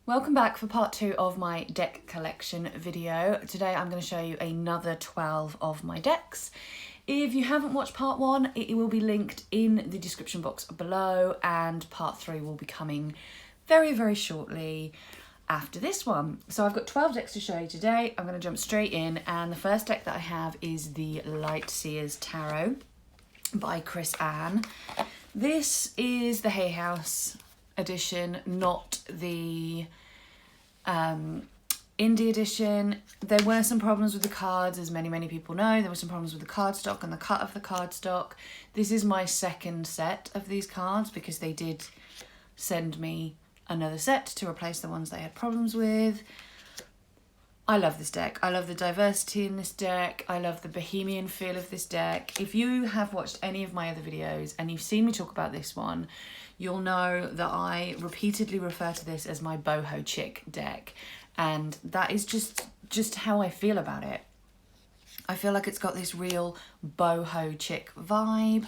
Welcome back for part 2 of my deck collection video. Today I'm going to show you another 12 of my decks. If you haven't watched part 1, it will be linked in the description box below, and part 3 will be coming very shortly after this one. So I've got 12 decks to show you today. I'm going to jump straight in, and the first deck that I have is the Light Seers Tarot by Chris Ann. This is the Hay House edition, not the indie edition. There were some problems with the cards, as many people know. There were some problems with the cardstock and the cut of the cardstock. This is my second set of these cards because they did send me another set to replace the ones they had problems with. I love this deck. I love the diversity in this deck. I love the bohemian feel of this deck. If you have watched any of my other videos and you've seen me talk about this one, you'll know that I repeatedly refer to this as my boho chick deck. And that is just how I feel about it. I feel like it's got this real boho chick vibe.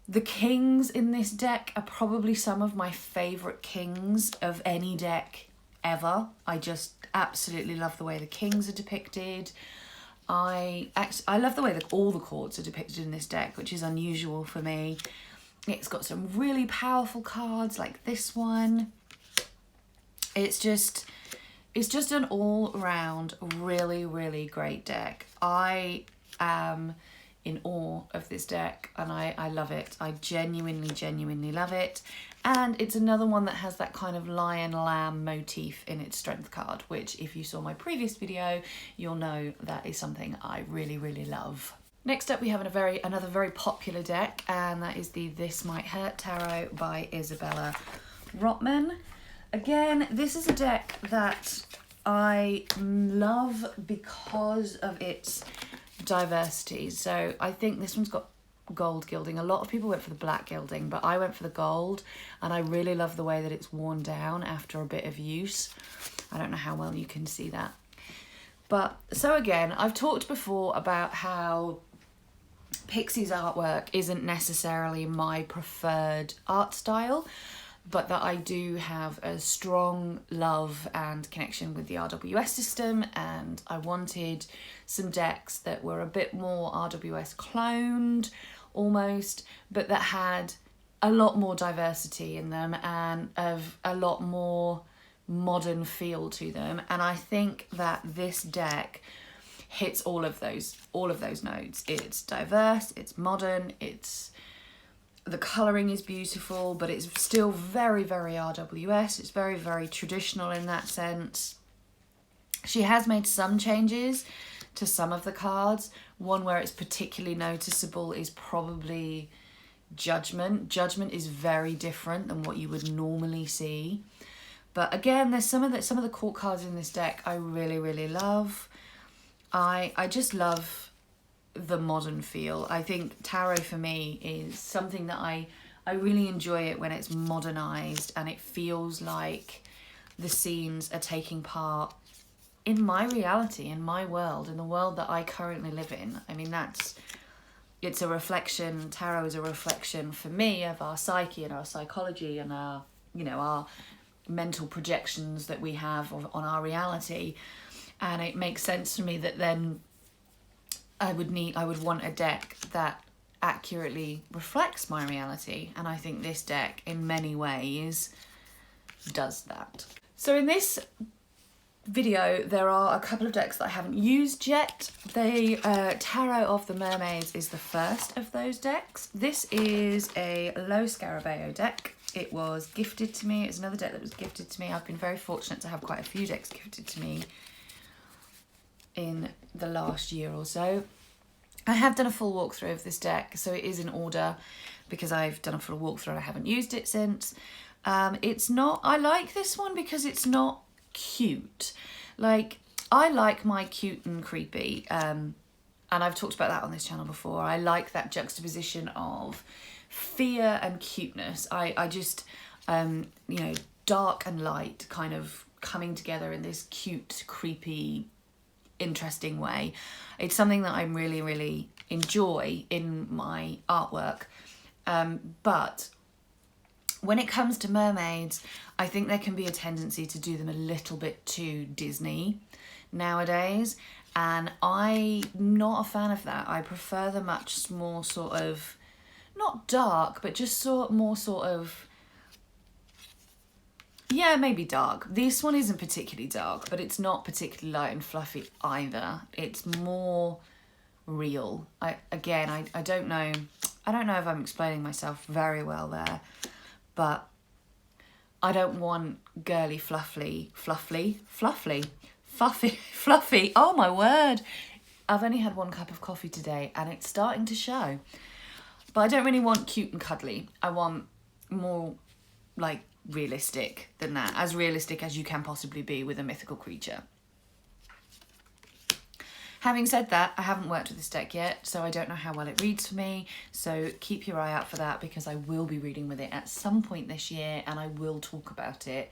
The kings in this deck are probably some of my favourite kings of any deck ever. I just absolutely love the way the kings are depicted. I love the way that all the courts are depicted in this deck, which is unusual for me. It's got some really powerful cards like this one. It's just an all-round really great deck. I am in awe of this deck, and I love it. I genuinely love it. And it's another one that has that kind of lion-lamb motif in its strength card, which if you saw my previous video, you'll know that is something I really love. Next up we have another very popular deck, and that is the This Might Hurt Tarot by Isabella Rotman. Again, this is a deck that I love because of its diversity. So I think this one's got gold gilding. A lot of people went for the black gilding, but I went for the gold, and I really love the way that it's worn down after a bit of use. I don't know how well you can see that. But so again, I've talked before about how Pixie's artwork isn't necessarily my preferred art style, but that I do have a strong love and connection with the RWS system, and I wanted some decks that were a bit more RWS cloned almost, but that had a lot more diversity in them and of a lot more modern feel to them. And I think that this deck hits all of those notes. It's diverse, it's modern, the colouring is beautiful, but it's still very RWS. It's very traditional in that sense. She has made some changes to some of the cards. One where it's particularly noticeable is probably Judgment. Judgment is very different than what you would normally see. But again, there's some of the court cards in this deck I really love. I just love the modern feel. I think tarot for me is something that I really enjoy it when it's modernized and it feels like the scenes are taking part in my reality, in my world, in the world that I currently live in. I mean, it's a reflection, tarot is a reflection for me of our psyche and our psychology and our mental projections that we have on our reality. And it makes sense to me that then I would want a deck that accurately reflects my reality, and I think this deck in many ways does that. So in this video there are a couple of decks that I haven't used yet. The Tarot of the Mermaids is the first of those decks. This is a Lo Scarabeo deck. It was gifted to me. It's another deck that was gifted to me. I've been very fortunate to have quite a few decks gifted to me in the last year or so. I have done a full walkthrough of this deck, so it is in order because I've done a full walkthrough and I haven't used it since. I like this one because it's not cute. Like, I like my cute and creepy, and I've talked about that on this channel before. I like that juxtaposition of fear and cuteness. I just, dark and light kind of coming together in this cute, creepy, interesting way. It's something that I really enjoy in my artwork, but When it comes to mermaids, I think there can be a tendency to do them a little bit too Disney nowadays, and I'm not a fan of that. I prefer the much more sort of, not dark, but just more sort of, yeah, maybe dark. This one isn't particularly dark, but it's not particularly light and fluffy either. It's more real. I don't know if I'm explaining myself very well there, but I don't want girly fluffy. Oh my word. I've only had 1 cup of coffee today and it's starting to show. But I don't really want cute and cuddly. I want more like realistic than that, as realistic as you can possibly be with a mythical creature. Having said that, I haven't worked with this deck yet, so I don't know how well it reads for me, so keep your eye out for that, because I will be reading with it at some point this year, and I will talk about it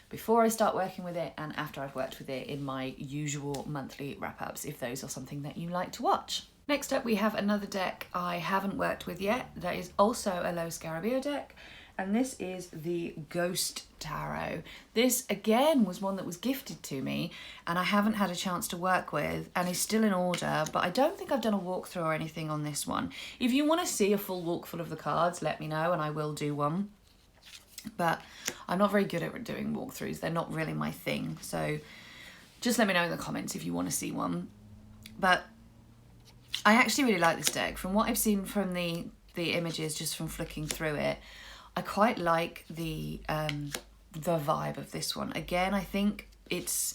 before I start working with it and after I've worked with it in my usual monthly wrap-ups, if those are something that you like to watch. Next up, we have another deck I haven't worked with yet that is also a low Scarabeo deck, and this is the Ghost Tarot. This again was one that was gifted to me and I haven't had a chance to work with, and is still in order, but I don't think I've done a walkthrough or anything on this one. If you want to see a full walkthrough of the cards, let me know and I will do one. But I'm not very good at doing walkthroughs. They're not really my thing. So just let me know in the comments if you want to see one. But I actually really like this deck. From what I've seen from the images, just from flicking through it, I quite like the vibe of this one. Again, I think it's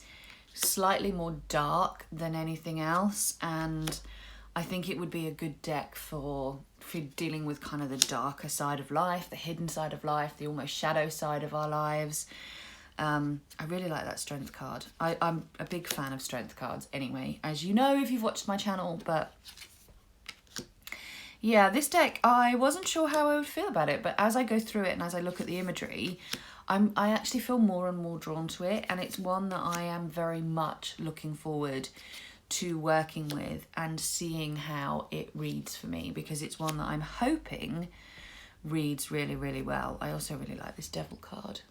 slightly more dark than anything else, and I think it would be a good deck for dealing with kind of the darker side of life, the hidden side of life, the almost shadow side of our lives. I really like that strength card. I'm a big fan of strength cards anyway, as you know if you've watched my channel, but yeah, this deck, I wasn't sure how I would feel about it, but as I go through it and as I look at the imagery, I actually feel more and more drawn to it, and it's one that I am very much looking forward to working with and seeing how it reads for me, because it's one that I'm hoping reads really, really well. I also really like this Devil card.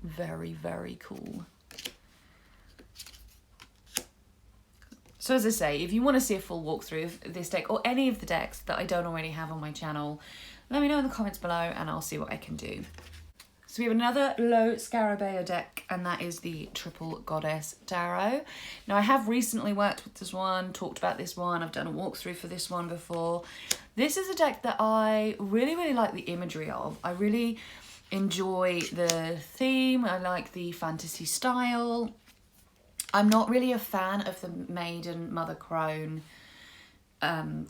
Very, very cool. So as I say, if you want to see a full walkthrough of this deck or any of the decks that I don't already have on my channel, let me know in the comments below and I'll see what I can do. So we have another low Scarabeo deck, and that is the Triple Goddess Tarot. Now I have recently worked with this one, talked about this one, I've done a walkthrough for this one before. This is a deck that I really, really like the imagery of. I really enjoy the theme, I like the fantasy style. I'm not really a fan of the maiden mother crone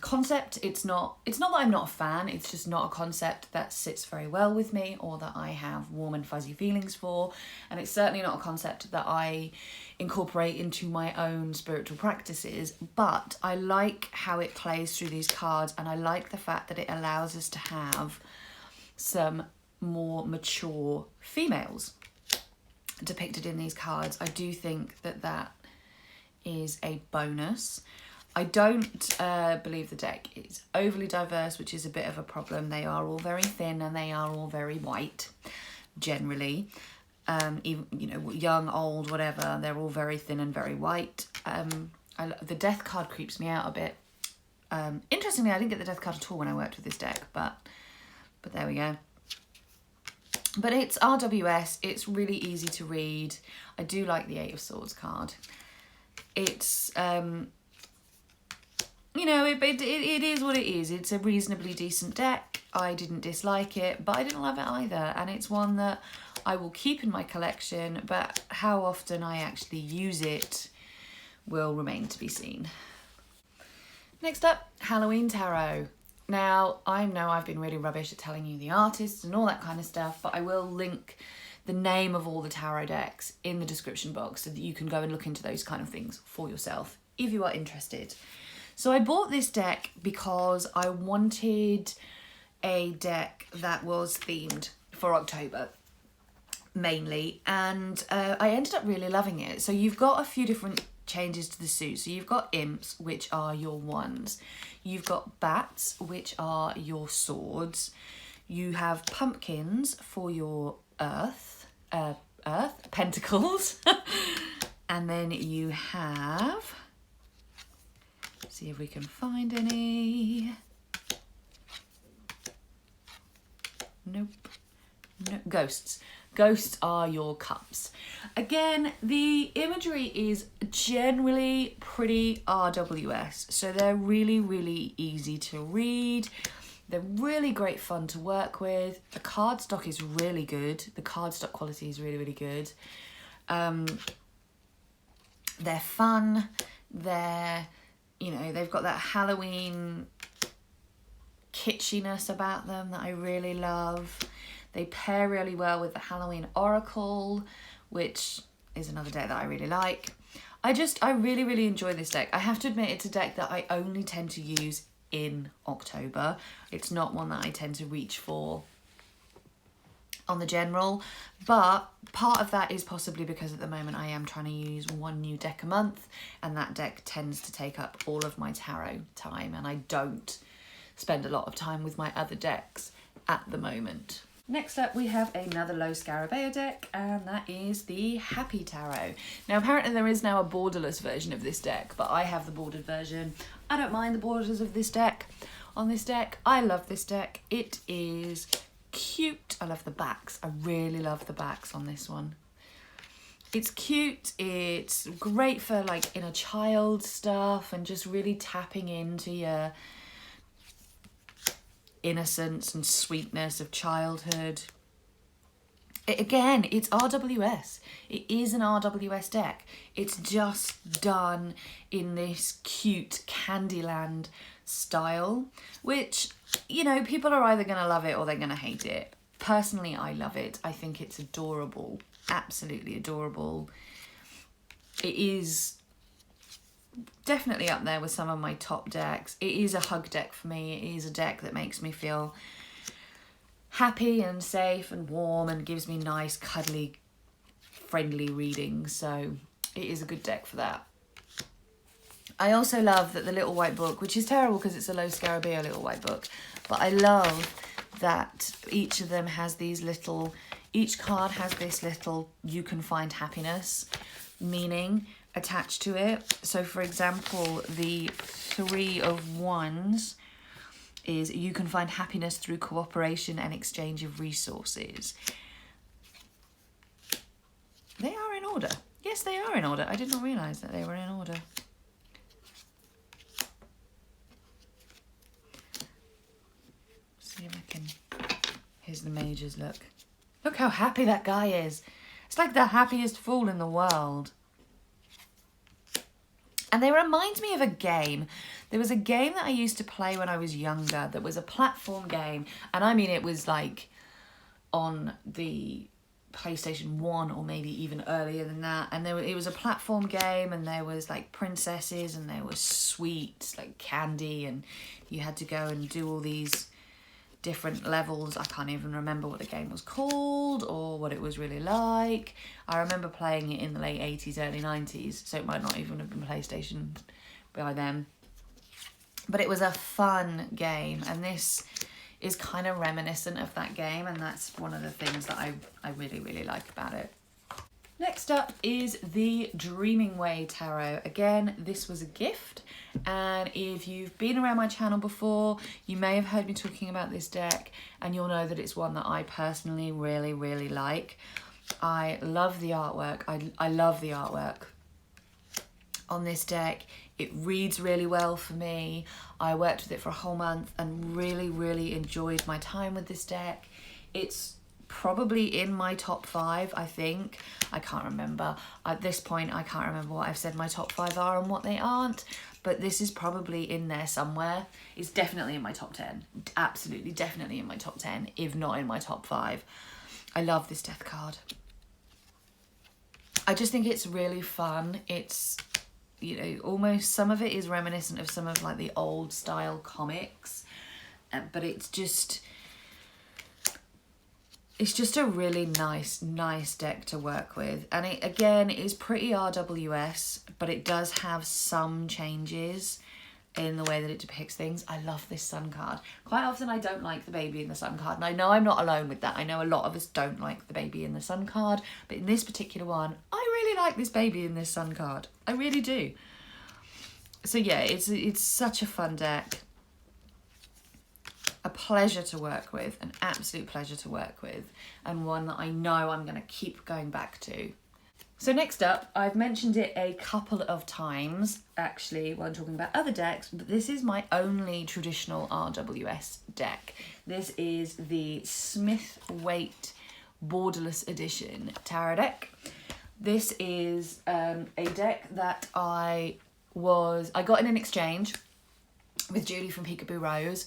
concept. It's not that I'm not a fan, it's just not a concept that sits very well with me or that I have warm and fuzzy feelings for, and it's certainly not a concept that I incorporate into my own spiritual practices, but I like how it plays through these cards, and I like the fact that it allows us to have some more mature females depicted in these cards. I do think that that is a bonus. I don't believe the deck is overly diverse, which is a bit of a problem. They are all very thin and they are all very white, generally. Even, you know, young, old, whatever, they're all very thin and very white. The death card creeps me out a bit. Interestingly, I didn't get the death card at all when I worked with this deck, but there we go. But it's RWS, it's really easy to read. I do like the 8 of Swords card. It's, you know, it is what it is. It's a reasonably decent deck. I didn't dislike it, but I didn't love it either. And it's one that I will keep in my collection, but how often I actually use it will remain to be seen. Next up, Halloween Tarot. Now, I know I've been really rubbish at telling you the artists and all that kind of stuff, but I will link the name of all the tarot decks in the description box so that you can go and look into those kind of things for yourself if you are interested. So I bought this deck because I wanted a deck that was themed for October, mainly, and I ended up really loving it. So you've got a few different changes to the suit. So you've got imps, which are your wands. You've got bats, which are your swords. You have pumpkins for your earth pentacles. And then you have, see if we can find any. Nope. No, ghosts. Ghosts are your cups. Again, the imagery is generally pretty RWS, so they're really, really easy to read. They're really great fun to work with. The cardstock is really good. The cardstock quality is really, really good. They're fun. They're, you know, they've got that Halloween kitschiness about them that I really love. They pair really well with the Halloween Oracle, which is another deck that I really like. I really, really enjoy this deck. I have to admit, it's a deck that I only tend to use in October. It's not one that I tend to reach for on the general, but part of that is possibly because at the moment I am trying to use one new deck a month, and that deck tends to take up all of my tarot time, and I don't spend a lot of time with my other decks at the moment. Next up, we have another low Scarabeo deck, and that is the Happy Tarot. Now, apparently there is now a borderless version of this deck, but I have the bordered version. I don't mind the borders of this deck. On this deck, I love this deck. It is cute. I love the backs. I really love the backs on this one. It's cute. It's great for like inner child stuff and just really tapping into your innocence and sweetness of childhood. Again, it's RWS. It is an RWS deck. It's just done in this cute Candyland style, which, you know, people are either going to love it or they're going to hate it. Personally, I love it. I think it's adorable. Absolutely adorable. It is definitely up there with some of my top decks. It is a hug deck for me. It is a deck that makes me feel happy and safe and warm and gives me nice, cuddly, friendly readings. So it is a good deck for that. I also love that the little white book, which is terrible because it's a low Scarabeo little white book, but I love that each of them has these little, each card has this little "you can find happiness" meaning attached to it. So for example, the 3 of Wands is "you can find happiness through cooperation and exchange of resources." They are in order. Yes, they are in order. I did not realise that they were in order. See if I can... Here's the Mages, look. Look how happy that guy is. It's like the happiest fool in the world. And they remind me of a game. There was a game that I used to play when I was younger that was a platform game. And I mean, it was like on the PlayStation 1 or maybe even earlier than that. And it was a platform game, and there was like princesses and there was sweets like candy, and you had to go and do all these different levels. I can't even remember what the game was called or what it was really like. I remember playing it in the late 80s, early 90s, so it might not even have been PlayStation by then. But it was a fun game, and this is kind of reminiscent of that game, and that's one of the things that I really, really like about it. Next up is the Dreaming Way Tarot. Again, this was a gift, and if you've been around my channel before, you may have heard me talking about this deck, and you'll know that it's one that I personally really, really like. I love the artwork. I love the artwork on this deck. It reads really well for me. I worked with it for a whole month and really, really enjoyed my time with this deck. It's probably in my top 5, I think. I can't remember. At this point, I can't remember what I've said my top 5 are and what they aren't, but this is probably in there somewhere. It's definitely in my top 10. Absolutely, definitely in my top 10, if not in my top 5. I love this death card. I just think it's really fun. It's, you know, almost some of it is reminiscent of some of like the old style comics, but it's just a really nice deck to work with. And it, again, is pretty RWS, but it does have some changes in the way that it depicts things. I love this sun card. Quite often I don't like the baby in the sun card, and I know I'm not alone with that. I know a lot of us don't like the baby in the sun card, but in this particular one, I really like this baby in this sun card. I really do. So yeah, it's such a fun deck. A pleasure to work with, an absolute pleasure to work with, and one that I know I'm going to keep going back to. So next up, I've mentioned it a couple of times, actually, when talking about other decks, but this is my only traditional RWS deck. This is the Smith-Waite Borderless Edition tarot deck. This is a deck that I got in an exchange with Julie from Peekaboo Rose,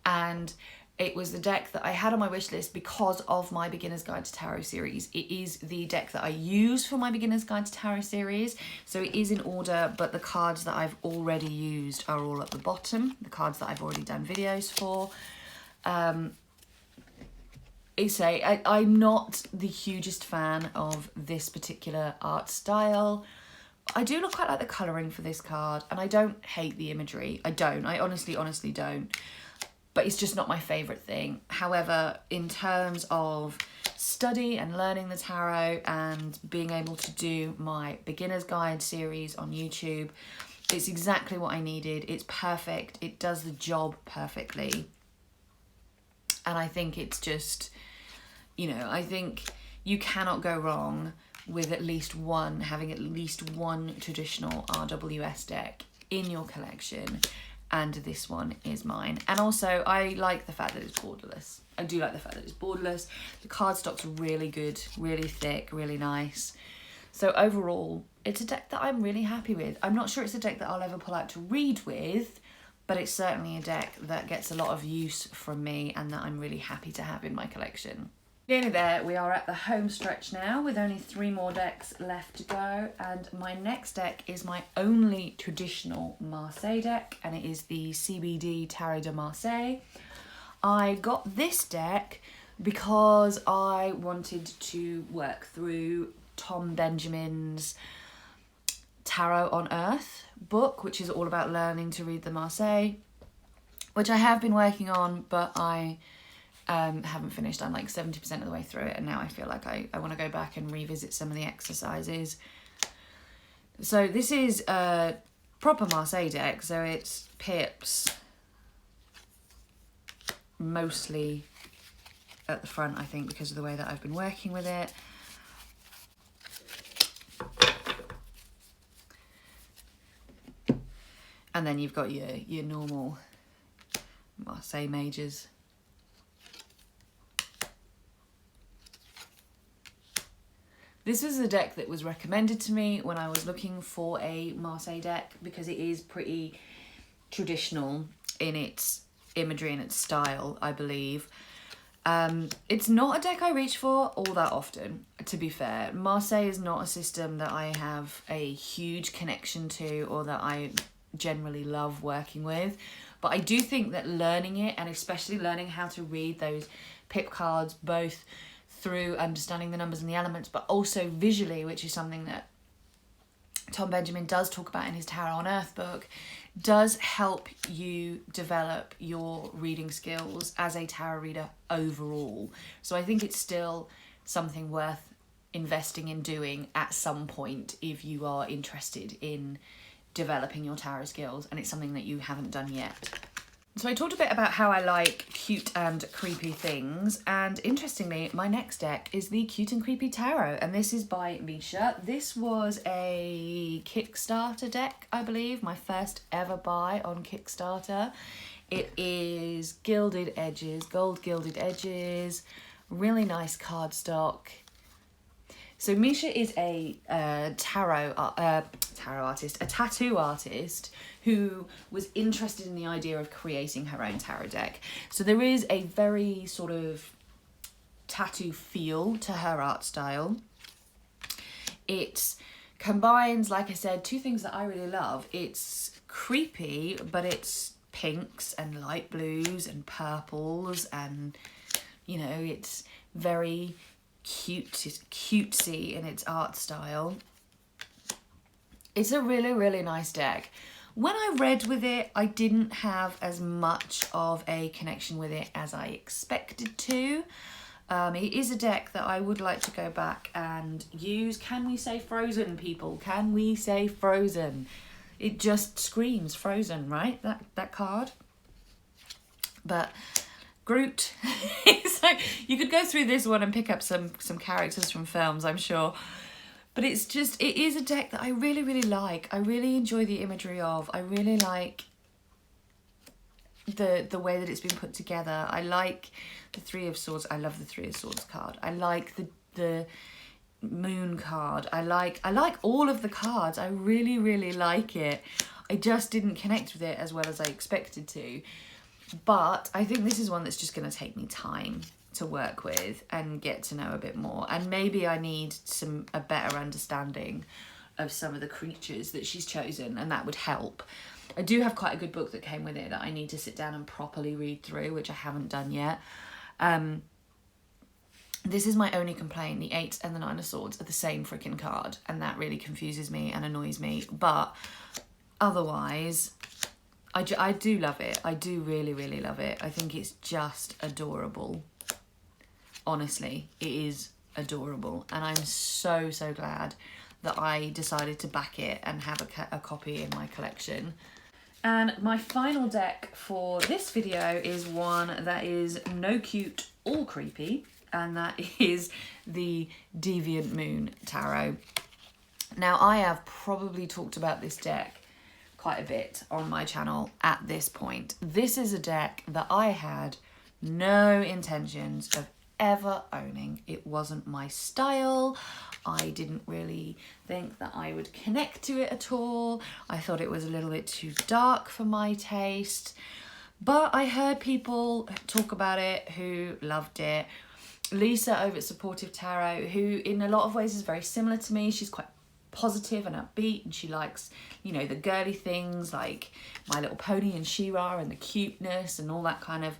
and it was the deck that I had on my wish list because of my Beginner's Guide to Tarot series. It is the deck that I use for my Beginner's Guide to Tarot series, so it is in order, but the cards that I've already used are all at the bottom, the cards that I've already done videos for. I'm not the hugest fan of this particular art style. I do quite like the colouring for this card, and I don't hate the imagery. I honestly don't. But it's just not my favourite thing. However, in terms of study and learning the tarot and being able to do my Beginner's Guide series on YouTube, it's exactly what I needed. It's perfect. It does the job perfectly. And I think it's just, I think you cannot go wrong with having at least one traditional RWS deck in your collection. And this one is mine. And also, I like the fact that it's borderless. I do like the fact that it's borderless. The cardstock's really good, really thick, really nice. So overall, it's a deck that I'm really happy with. I'm not sure it's a deck that I'll ever pull out to read with, but it's certainly a deck that gets a lot of use from me and that I'm really happy to have in my collection. Nearly there, we are at the home stretch now with only 3 more decks left to go, and my next deck is my only traditional Marseille deck, and it is the CBD Tarot De Marseille. I got this deck because I wanted to work through Tom Benjamin's Tarot on Earth book, which is all about learning to read the Marseille, which I have been working on, but I haven't finished. I'm like 70% of the way through it, and now I feel like I want to go back and revisit some of the exercises. So this is a proper Marseille deck, so it's pips mostly at the front, I think, because of the way that I've been working with it. And then you've got your normal Marseille majors. This was a deck that was recommended to me when I was looking for a Marseille deck because it is pretty traditional in its imagery and its style, I believe. It's not a deck I reach for all that often, to be fair. Marseille is not a system that I have a huge connection to or that I generally love working with. But I do think that learning it, and especially learning how to read those pip cards, both through understanding the numbers and the elements, but also visually, which is something that Tom Benjamin does talk about in his Tarot on Earth book, does help you develop your reading skills as a tarot reader overall. So I think it's still something worth investing in doing at some point if you are interested in developing your tarot skills and it's something that you haven't done yet. So I talked a bit about how I like cute and creepy things, and interestingly, my next deck is the Cute and Creepy Tarot, and this is by Misha. This was a Kickstarter deck, I believe, my first ever buy on Kickstarter. It is gilded edges, gold gilded edges, really nice cardstock. So Misha is a tattoo artist who was interested in the idea of creating her own tarot deck. So there is a very sort of tattoo feel to her art style. It combines, like I said, 2 things that I really love. It's creepy, but it's pinks and light blues and purples, and it's very cutesy in its art style. It's a really, really nice deck. When I read with it, I didn't have as much of a connection with it as I expected to. It is a deck that I would like to go back and use. Can we say Frozen, people? Can we say Frozen? It just screams Frozen, right? That card. But Groot, it's like, you could go through this one and pick up some characters from films, I'm sure. But it's just, it is a deck that I really, really like. I really enjoy the imagery of. I really like the way that it's been put together. I like the Three of Swords. I love the Three of Swords card. I like the Moon card. I like all of the cards. I really, really like it. I just didn't connect with it as well as I expected to. But I think this is one that's just going to take me time to work with and get to know a bit more. And maybe I need a better understanding of some of the creatures that she's chosen, and that would help. I do have quite a good book that came with it that I need to sit down and properly read through, which I haven't done yet. This is my only complaint. The 8 and the 9 of Swords are the same freaking card, and that really confuses me and annoys me. But otherwise, I do love it. I do really, really love it. I think it's just adorable. Honestly, it is adorable. And I'm so, so glad that I decided to back it and have a copy in my collection. And my final deck for this video is one that is no cute or creepy, and that is the Deviant Moon Tarot. Now, I have probably talked about this deck quite a bit on my channel at this point. This is a deck that I had no intentions of ever owning. It wasn't my style. I didn't really think that I would connect to it at all. I thought it was a little bit too dark for my taste. But I heard people talk about it who loved it. Lisa over at Supportive Tarot, who in a lot of ways is very similar to me. She's quite positive and upbeat, and she likes, you know, the girly things like My Little Pony and She-Ra and the cuteness and all that kind of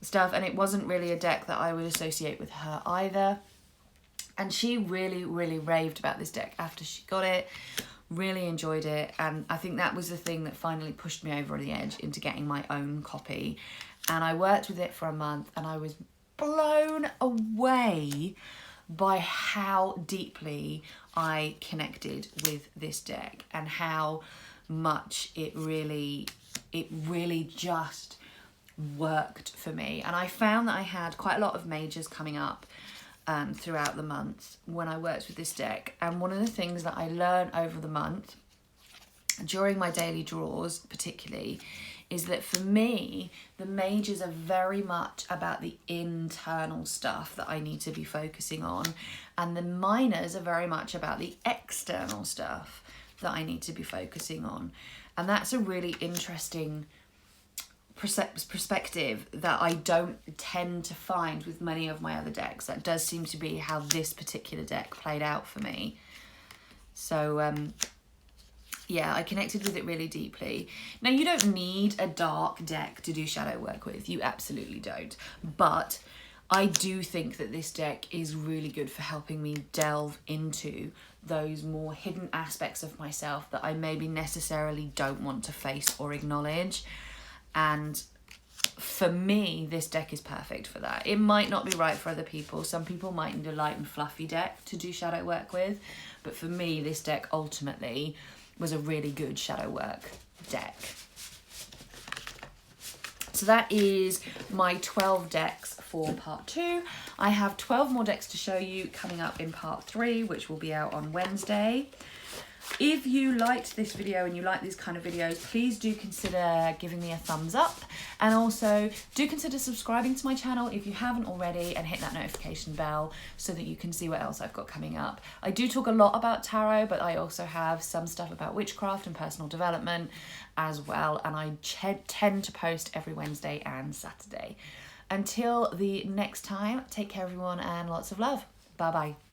stuff. And it wasn't really a deck that I would associate with her either. And she really, really raved about this deck after she got it, really enjoyed it. And I think that was the thing that finally pushed me over the edge into getting my own copy. And I worked with it for a month, and I was blown away by how deeply I connected with this deck and how much it really just worked for me. And I found that I had quite a lot of majors coming up throughout the month when I worked with this deck. And one of the things that I learned over the month, during my daily draws particularly, is that for me, the majors are very much about the internal stuff that I need to be focusing on, and the minors are very much about the external stuff that I need to be focusing on. And that's a really interesting perspective that I don't tend to find with many of my other decks. That does seem to be how this particular deck played out for me. So yeah, I connected with it really deeply. Now, you don't need a dark deck to do shadow work with. You absolutely don't. But I do think that this deck is really good for helping me delve into those more hidden aspects of myself that I maybe necessarily don't want to face or acknowledge. And for me, this deck is perfect for that. It might not be right for other people. Some people might need a light and fluffy deck to do shadow work with. But for me, this deck ultimately was a really good shadow work deck. So that is my 12 decks for part 2. I have 12 more decks to show you coming up in part 3, which will be out on Wednesday. If you liked this video and you like these kind of videos, please do consider giving me a thumbs up, and also do consider subscribing to my channel if you haven't already, and hit that notification bell so that you can see what else I've got coming up. I do talk a lot about tarot, but I also have some stuff about witchcraft and personal development as well, and I tend to post every Wednesday and Saturday. Until the next time, take care everyone, and lots of love. Bye bye.